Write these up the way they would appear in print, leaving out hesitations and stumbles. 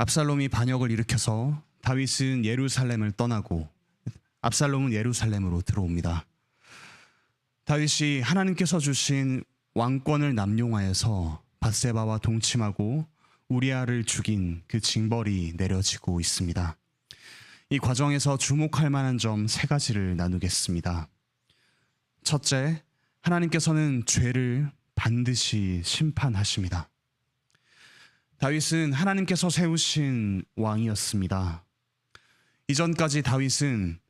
압살롬이 반역을 일으켜서 다윗은 예루살렘을 떠나고 압살롬은 예루살렘으로 들어옵니다. 다윗이 하나님께서 주신 왕권을 남용하여서 밧세바와 동침하고 우리아를 죽인 그 징벌이 내려지고 있습니다. 이 과정에서 주목할 만한 점 세 가지를 나누겠습니다. 첫째, 하나님께서는 죄를 반드시 심판하십니다. 다윗은 하나님께서 세우신 왕이었습니다. 이전까지 다윗은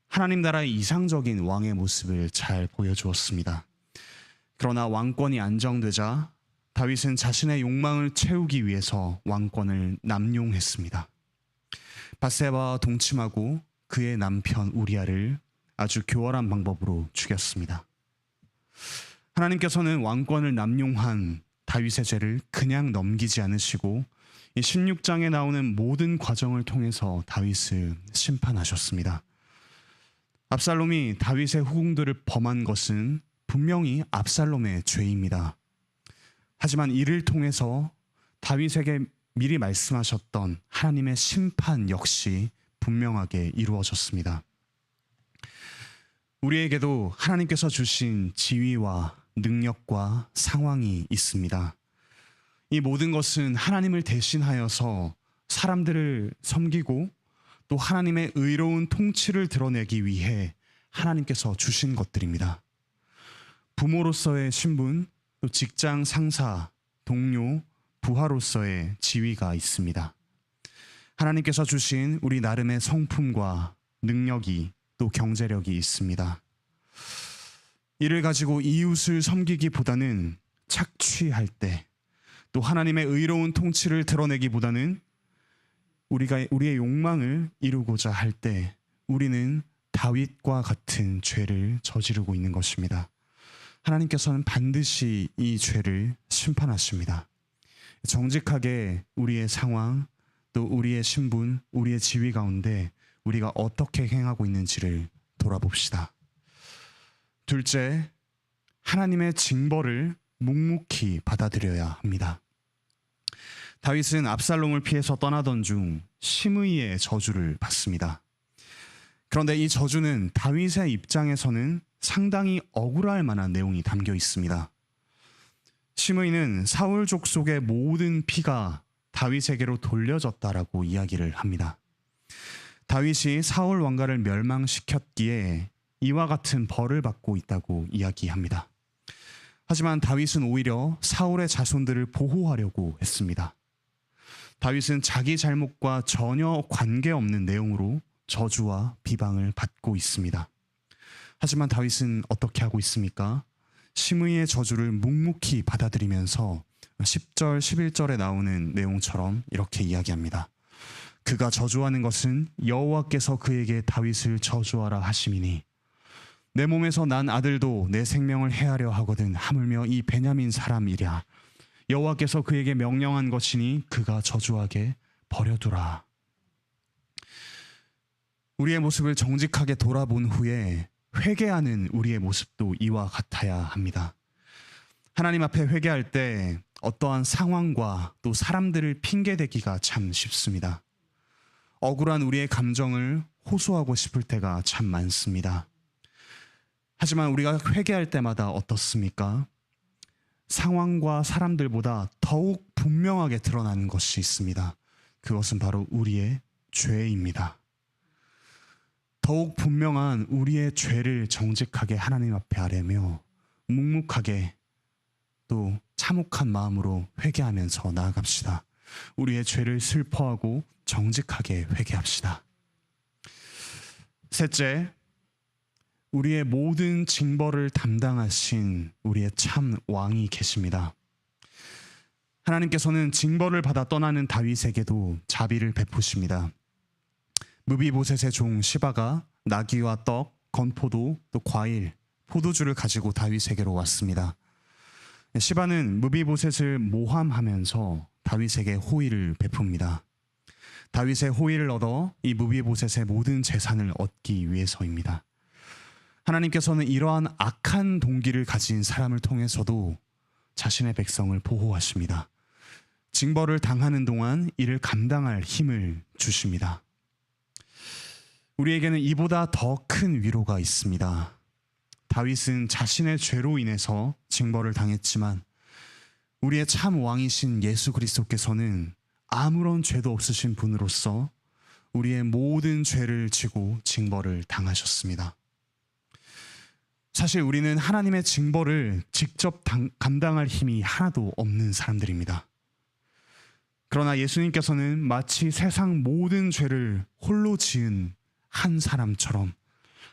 하나님 나라의 이상적인 왕의 모습을 잘 보여주었습니다. 그러나 왕권이 안정되자 다윗은 자신의 욕망을 채우기 위해서 왕권을 남용했습니다. 밧세바와 동침하고 그의 남편 우리아를 아주 교활한 방법으로 죽였습니다. 하나님께서는 왕권을 남용한 다윗의 죄를 그냥 넘기지 않으시고 16장에 나오는 모든 과정을 통해서 다윗을 심판하셨습니다. 압살롬이 다윗의 후궁들을 범한 것은 분명히 압살롬의 죄입니다. 하지만 이를 통해서 다윗에게 미리 말씀하셨던 하나님의 심판 역시 분명하게 이루어졌습니다. 우리에게도 하나님께서 주신 지위와 능력과 상황이 있습니다. 이 모든 것은 하나님을 대신하여서 사람들을 섬기고 또 하나님의 의로운 통치를 드러내기 위해 하나님께서 주신 것들입니다. 부모로서의 신분, 또 직장 상사, 동료, 부하로서의 지위가 있습니다. 하나님께서 주신 우리 나름의 성품과 능력이 또 경제력이 있습니다. 이를 가지고 이웃을 섬기기보다는 착취할 때, 또 하나님의 의로운 통치를 드러내기보다는 우리의 욕망을 이루고자 할 때 우리는 다윗과 같은 죄를 저지르고 있는 것입니다. 하나님께서는 반드시 이 죄를 심판하십니다. 정직하게 우리의 상황, 또 우리의 신분, 우리의 지위 가운데 우리가 어떻게 행하고 있는지를 돌아봅시다. 둘째, 하나님의 징벌을 묵묵히 받아들여야 합니다. 다윗은 압살롬을 피해서 떠나던 중 심의의 저주를 받습니다. 그런데 이 저주는 다윗의 입장에서는 상당히 억울할 만한 내용이 담겨 있습니다. 심의는 사울 족속의 모든 피가 다윗에게로 돌려졌다라고 이야기를 합니다. 다윗이 사울 왕가를 멸망시켰기에 이와 같은 벌을 받고 있다고 이야기합니다. 하지만 다윗은 오히려 사울의 자손들을 보호하려고 했습니다. 다윗은 자기 잘못과 전혀 관계없는 내용으로 저주와 비방을 받고 있습니다. 하지만 다윗은 어떻게 하고 있습니까? 심의의 저주를 묵묵히 받아들이면서 10절, 11절에 나오는 내용처럼 이렇게 이야기합니다. 그가 저주하는 것은 여호와께서 그에게 다윗을 저주하라 하심이니 내 몸에서 난 아들도 내 생명을 해하려 하거든 하물며 이 베냐민 사람이랴 여호와께서 그에게 명령한 것이니 그가 저주하게 버려두라. 우리의 모습을 정직하게 돌아본 후에 회개하는 우리의 모습도 이와 같아야 합니다. 하나님 앞에 회개할 때 어떠한 상황과 또 사람들을 핑계대기가 참 쉽습니다. 억울한 우리의 감정을 호소하고 싶을 때가 참 많습니다. 하지만 우리가 회개할 때마다 어떻습니까? 상황과 사람들보다 더욱 분명하게 드러나는 것이 있습니다. 그것은 바로 우리의 죄입니다. 더욱 분명한 우리의 죄를 정직하게 하나님 앞에 아뢰며 묵묵하게 또 참혹한 마음으로 회개하면서 나아갑시다. 우리의 죄를 슬퍼하고 정직하게 회개합시다. 셋째, 우리의 모든 징벌을 담당하신 우리의 참 왕이 계십니다. 하나님께서는 징벌을 받아 떠나는 다윗에게도 자비를 베푸십니다. 무비보셋의 종 시바가 나귀와 떡, 건포도, 또 과일, 포도주를 가지고 다윗에게로 왔습니다. 시바는 무비보셋을 모함하면서 다윗에게 호의를 베풉니다. 다윗의 호의를 얻어 이 무비보셋의 모든 재산을 얻기 위해서입니다. 하나님께서는 이러한 악한 동기를 가진 사람을 통해서도 자신의 백성을 보호하십니다. 징벌을 당하는 동안 이를 감당할 힘을 주십니다. 우리에게는 이보다 더 큰 위로가 있습니다. 다윗은 자신의 죄로 인해서 징벌을 당했지만 우리의 참 왕이신 예수 그리스도께서는 아무런 죄도 없으신 분으로서 우리의 모든 죄를 지고 징벌을 당하셨습니다. 사실 우리는 하나님의 징벌을 직접 감당할 힘이 하나도 없는 사람들입니다. 그러나 예수님께서는 마치 세상 모든 죄를 홀로 지은 한 사람처럼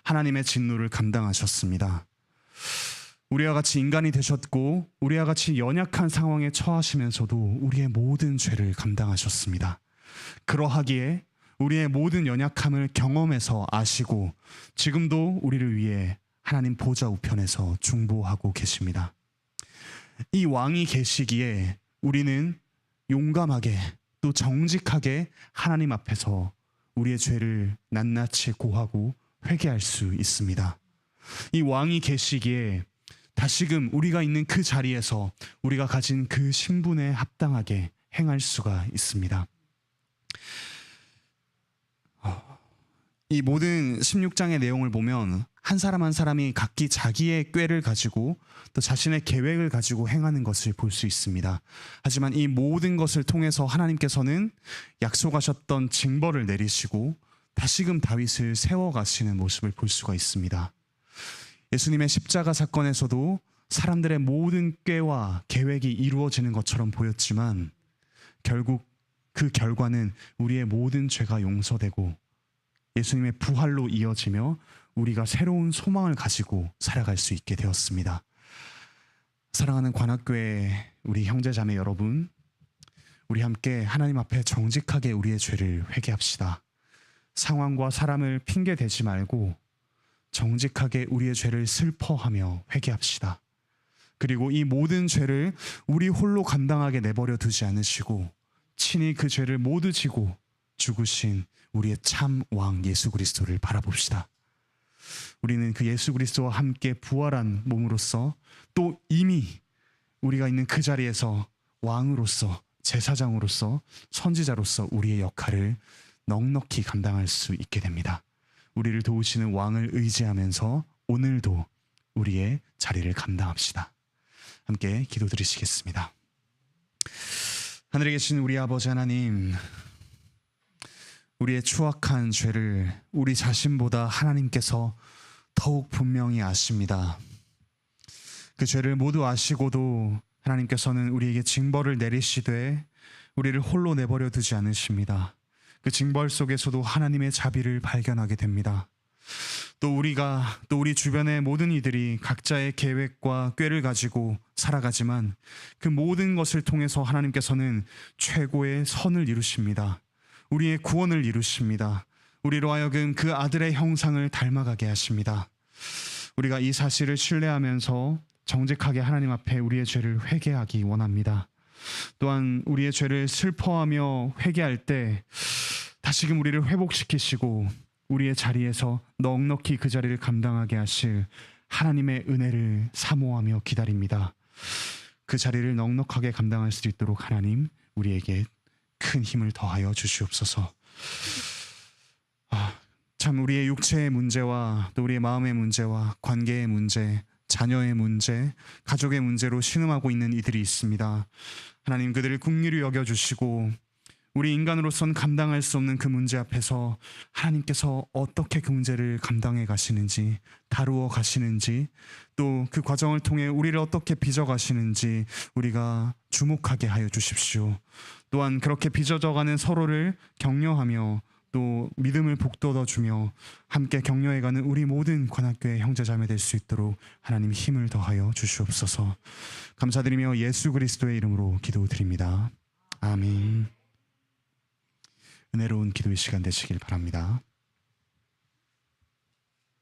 하나님의 진노를 감당하셨습니다. 우리와 같이 인간이 되셨고 우리와 같이 연약한 상황에 처하시면서도 우리의 모든 죄를 감당하셨습니다. 그러하기에 우리의 모든 연약함을 경험해서 아시고 지금도 우리를 위해 하나님 보좌 우편에서 중보하고 계십니다. 이 왕이 계시기에 우리는 용감하게 또 정직하게 하나님 앞에서 우리의 죄를 낱낱이 고하고 회개할 수 있습니다. 이 왕이 계시기에 다시금 우리가 있는 그 자리에서 우리가 가진 그 신분에 합당하게 행할 수가 있습니다. 이 모든 16장의 내용을 보면 한 사람 한 사람이 각기 자기의 꾀를 가지고 또 자신의 계획을 가지고 행하는 것을 볼 수 있습니다. 하지만 이 모든 것을 통해서 하나님께서는 약속하셨던 징벌을 내리시고 다시금 다윗을 세워가시는 모습을 볼 수가 있습니다. 예수님의 십자가 사건에서도 사람들의 모든 꾀와 계획이 이루어지는 것처럼 보였지만 결국 그 결과는 우리의 모든 죄가 용서되고 예수님의 부활로 이어지며 우리가 새로운 소망을 가지고 살아갈 수 있게 되었습니다. 사랑하는 관악교회 우리 형제자매 여러분, 우리 함께 하나님 앞에 정직하게 우리의 죄를 회개합시다. 상황과 사람을 핑계 대지 말고 정직하게 우리의 죄를 슬퍼하며 회개합시다. 그리고 이 모든 죄를 우리 홀로 감당하게 내버려 두지 않으시고 친히 그 죄를 모두 지고 죽으신 우리의 참 왕 예수 그리스도를 바라봅시다. 우리는 그 예수 그리스도와 함께 부활한 몸으로서 또 이미 우리가 있는 그 자리에서 왕으로서 제사장으로서 선지자로서 우리의 역할을 넉넉히 감당할 수 있게 됩니다. 우리를 도우시는 왕을 의지하면서 오늘도 우리의 자리를 감당합시다. 함께 기도드리시겠습니다. 하늘에 계신 우리 아버지 하나님, 우리의 추악한 죄를 우리 자신보다 하나님께서 더욱 분명히 아십니다. 그 죄를 모두 아시고도 하나님께서는 우리에게 징벌을 내리시되 우리를 홀로 내버려 두지 않으십니다. 그 징벌 속에서도 하나님의 자비를 발견하게 됩니다. 또 우리 주변의 모든 이들이 각자의 계획과 꾀를 가지고 살아가지만 그 모든 것을 통해서 하나님께서는 최고의 선을 이루십니다. 우리의 구원을 이루십니다. 우리로 하여금 그 아들의 형상을 닮아가게 하십니다. 우리가 이 사실을 신뢰하면서 정직하게 하나님 앞에 우리의 죄를 회개하기 원합니다. 또한 우리의 죄를 슬퍼하며 회개할 때 다시금 우리를 회복시키시고 우리의 자리에서 넉넉히 그 자리를 감당하게 하실 하나님의 은혜를 사모하며 기다립니다. 그 자리를 넉넉하게 감당할 수 있도록 하나님 우리에게 큰 힘을 더하여 주시옵소서. 참 우리의 육체의 문제와 또 우리의 마음의 문제와 관계의 문제, 자녀의 문제, 가족의 문제로 신음하고 있는 이들이 있습니다. 하나님 그들을 긍휼히 여겨주시고 우리 인간으로서는 감당할 수 없는 그 문제 앞에서 하나님께서 어떻게 그 문제를 감당해 가시는지, 다루어 가시는지, 또 그 과정을 통해 우리를 어떻게 빚어 가시는지 우리가 주목하게 하여 주십시오. 또한 그렇게 빚어져가는 서로를 격려하며 또 믿음을 북돋아주며 함께 격려해가는 우리 모든 관악교회 형제자매 될 수 있도록 하나님 힘을 더하여 주시옵소서. 감사드리며 예수 그리스도의 이름으로 기도드립니다. 아멘. 은혜로운 기도의 시간 되시길 바랍니다.